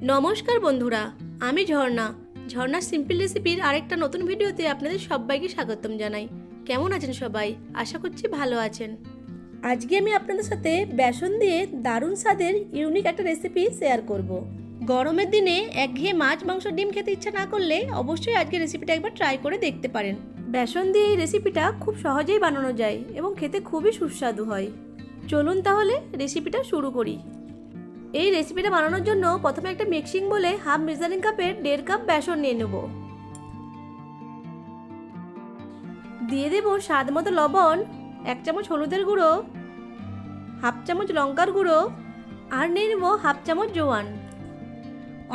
নমস্কার বন্ধুরা, আমি ঝর্ণা সিম্পল রেসিপির আরেকটা নতুন ভিডিওতে আপনাদের সবাইকে স্বাগতম জানাই। কেমন আছেন সবাই? আশা করছি ভালো আছেন। আজকে আমি আপনাদের সাথে বেসন দিয়ে দারুণ স্বাদের ইউনিক একটা রেসিপি শেয়ার করব। গরমের দিনে একঘেয়ে মাছ মাংস ডিম খেতে ইচ্ছা না করলে অবশ্যই আজকে রেসিপিটা একবার ট্রাই করে দেখতে পারেন। বেসন দিয়ে এই রেসিপিটা খুব সহজেই বানানো যায় এবং খেতে খুবই সুস্বাদু হয়। চলুন তাহলে রেসিপিটা শুরু করি। এই রেসিপিটা বানানোর জন্য প্রথমে একটা মিক্সিং বলে হাফ মেজারিং কাপের 1.5 কাপ বেসন নিয়ে নেব। দিয়ে দেব স্বাদ মতো লবণ, 1 চামচ হলুদের গুঁড়ো, হাফ চামচ লঙ্কার গুঁড়ো আর নিয়ে নেব হাফ চামচ জোয়ান।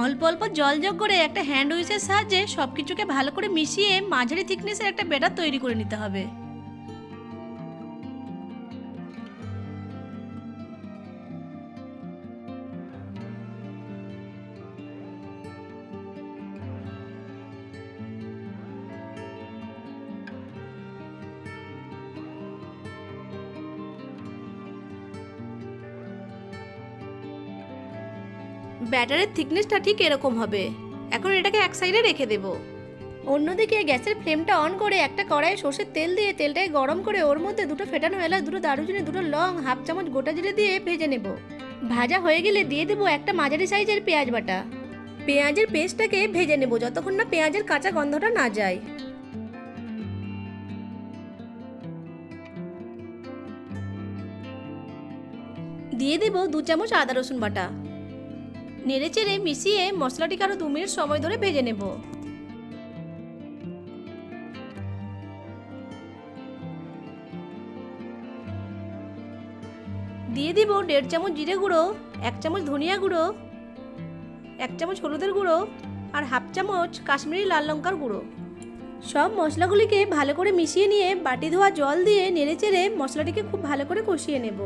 অল্প অল্প জল যোগ করে একটা হ্যান্ড উইচের সাহায্যে সব কিছুকে ভালো করে মিশিয়ে মাঝারি থিকনেসের একটা ব্যাটার তৈরি করে নিতে হবে। ব্যাটারের থিকনেসটা ঠিক এরকম হবে। এখন এটাকে এক সাইডে রেখে দেব। অন্যদিকে গ্যাসের ফ্লেমটা অন করে একটা কড়াইয়ে সর্ষের তেল দিয়ে তেলটাকে গরম করে ওর মধ্যে দুটো ফেটানো এলাচ, দুটো দারুচিনি, দুটো লং, হাফ চামচ গোটা জিরে দিয়ে ভেজে নেব। ভাজা হয়ে গেলে দিয়ে দেবো একটা মাঝারি সাইজের পেঁয়াজ বাটা। পেঁয়াজের পেস্টটাকে ভেজে নেব যতক্ষণ না পেঁয়াজের কাঁচা গন্ধটা না যায়। দিয়ে দেব 2 চামচ আদা রসুন বাটা। নেড়ে চেড়ে মিশিয়ে মশলাটিকে আরও 2 মিনিট সময় ধরে ভেজে নেব। দিয়ে দিব 1.5 চামচ জিরে গুঁড়ো, 1 চামচ ধনিয়া গুঁড়ো, 1 চামচ হলুদের গুঁড়ো আর হাফ চামচ কাশ্মীরি লাল লঙ্কার গুঁড়ো। সব মশলাগুলিকে ভালো করে মিশিয়ে নিয়ে বাটি ধোয়া জল দিয়ে নেড়ে চেড়ে মশলাটিকে খুব ভালো করে কষিয়ে নেব।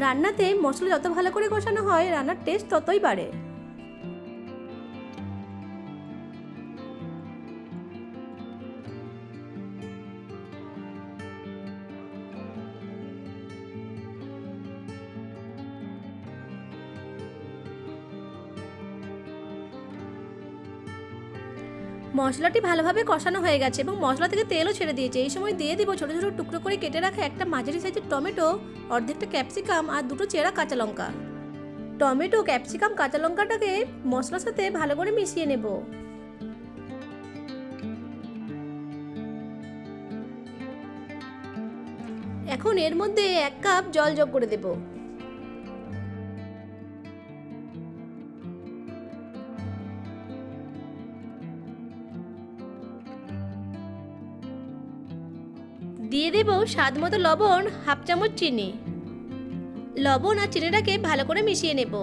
রান্নাতে মশলা যত ভালো করে কষানো হয় রান্নার টেস্ট ততই বাড়ে। মশলাটি ভালোভাবে কষানো হয়ে গেছে এবং মশলা থেকে তেলও ছেড়ে দিয়েছে। এই সময় দিয়ে দিব ছোটো ছোটো টুকরো করে কেটে রাখা একটা মাঝারি সাইজের টমেটো, অর্ধেকটা ক্যাপসিকাম আর দুটো চেরা কাঁচা লঙ্কা। টমেটো, ক্যাপসিকাম, কাঁচা লঙ্কাটাকে মশলার সাথে ভালো করে মিশিয়ে নেব। এখন এর মধ্যে 1 কাপ জল যোগ করে দেব। দিয়ে দেব স্বাদ মতো লবণ, হাফ চামচ চিনি। লবণ আর চিনিটাকে ভালো করে মিশিয়ে নেব।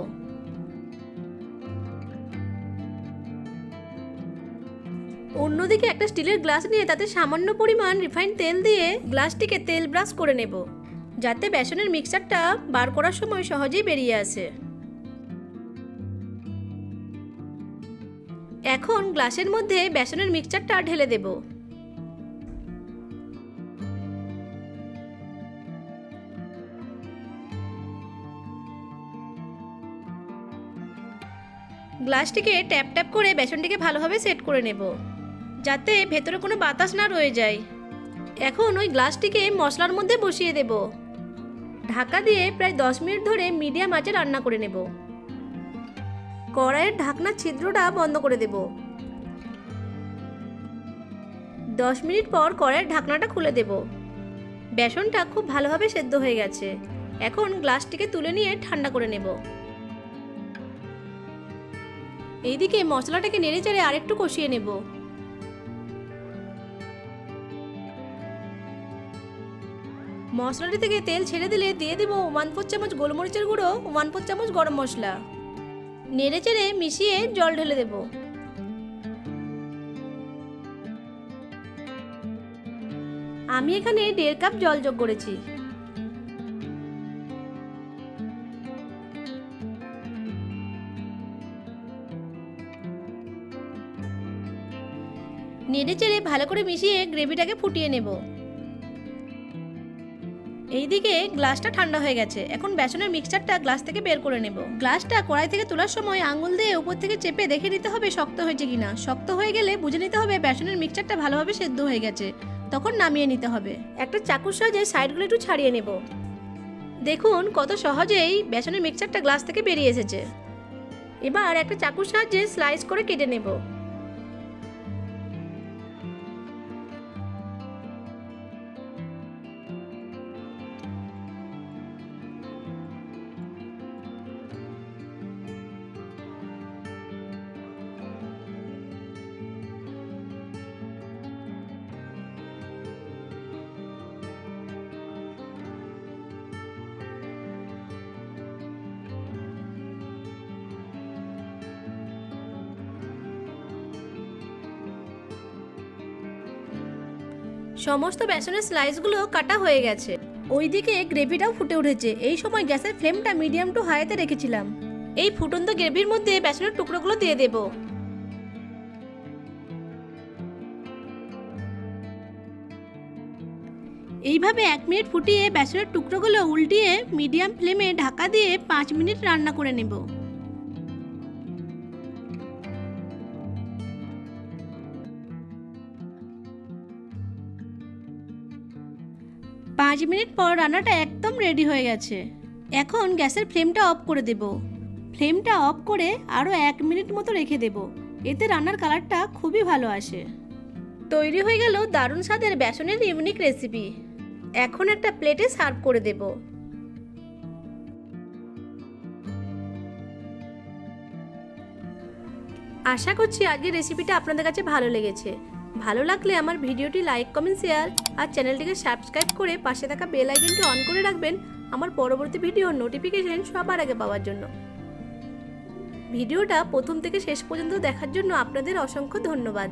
অন্যদিকে একটা স্টিলের গ্লাস নিয়ে তাতে সামান্য পরিমাণ রিফাইন্ড তেল দিয়ে গ্লাসটিকে তেল ব্রাশ করে নেব, যাতে বেসনের মিক্সচারটা বার করার সময় সহজেই বেরিয়ে আসে। এখন গ্লাসের মধ্যে বেসনের মিক্সচারটা ঢেলে দেব। গ্লাসটিকে ট্যাপ ট্যাপ করে বেসনটিকে ভালোভাবে সেট করে নেব, যাতে ভেতরে কোনো বাতাস না রয়ে যায়। এখন ওই গ্লাসটিকে মশলার মধ্যে বসিয়ে দেব। ঢাকা দিয়ে প্রায় 10 মিনিট ধরে মিডিয়াম আঁচে রান্না করে নেব। কড়াইয়ের ঢাকনার ছিদ্রটা বন্ধ করে দেব। 10 মিনিট পর কড়াইয়ের ঢাকনাটা খুলে দেব। বেসনটা খুব ভালোভাবে সেদ্ধ হয়ে গেছে। এখন গ্লাসটিকে তুলে নিয়ে ঠান্ডা করে নেব। এইদিকে মশলাটাকে নেড়েচেড়ে আরেকটু কষিয়ে নেব। মশলাটি থেকে তেল ছেড়ে দিলে দিয়ে দেব 1/4 চামচ গোলমরিচের গুঁড়ো, 1/4 চামচ গরম মশলা। নেড়েচেড়ে মিশিয়ে জল ঢেলে দেব। আমি এখানে 1.5 কাপ জল যোগ করেছি। নেড়ে চেড়ে ভালো করে মিশিয়ে গ্রেভিটাকে ফুটিয়ে নেব। এইদিকে গ্লাসটা ঠান্ডা হয়ে গেছে। এখন বেসনের মিক্সচারটা গ্লাস থেকে বের করে নেব। গ্লাসটা কড়াই থেকে তোলার সময় আঙুল দিয়ে উপর থেকে চেপে দেখে নিতে হবে শক্ত হয়েছে কিনা। শক্ত হয়ে গেলে বুঝে নিতে হবে বেসনের মিক্সচারটা ভালোভাবে সেদ্ধ হয়ে গেছে, তখন নামিয়ে নিতে হবে। একটা চাকুর সাহায্যে সাইডগুলো একটু ছাড়িয়ে নেব। দেখুন কত সহজেই বেসনের মিক্সচারটা গ্লাস থেকে বেরিয়ে এসেছে। এবার একটা চাকুর সাহায্যে স্লাইস করে কেটে নেব। সমস্ত বেসনের স্লাইসগুলো কাটা হয়ে গেছে। ওইদিকে গ্রেভিটাও ফুটে উঠেছে। এই সময় গ্যাসের ফ্লেমটা মিডিয়াম টু হাইতে রেখেছিলাম। এই ফুটন্ত গ্রেভির মধ্যে বেসনের টুকরোগুলো দিয়ে দেব। এইভাবে 1 মিনিট ফুটিয়ে বেসনের টুকরোগুলো উল্টিয়ে মিডিয়াম ফ্লেমে ঢাকা দিয়ে 5 মিনিট রান্না করে নেব। 5 মিনিট পর রান্নাটা একদম রেডি হয়ে গেছে। এখন গ্যাসের ফ্লেমটা অফ করে দেব। ফ্লেমটা অফ করে আরও 1 মিনিট মতো রেখে দেব। এতে রান্নার কালারটা খুবই ভালো আসে। তৈরি হয়ে গেল দারুণ স্বাদের বেসনের ইউনিক রেসিপি। এখন একটা প্লেটে সার্ভ করে দেব। আশা করছি আজকের রেসিপিটা আপনাদের কাছে ভালো লেগেছে। ভালো লাগলে আমার ভিডিওটি লাইক, কমেন্ট, শেয়ার আর চ্যানেলটিকে সাবস্ক্রাইব করে পাশে থাকা বেল আইকনটি অন করে রাখবেন আমার পরবর্তী ভিডিওর নোটিফিকেশন সবার আগে পাওয়ার জন্য। ভিডিওটা প্রথম থেকে শেষ পর্যন্ত দেখার জন্য আপনাদের অসংখ্য ধন্যবাদ।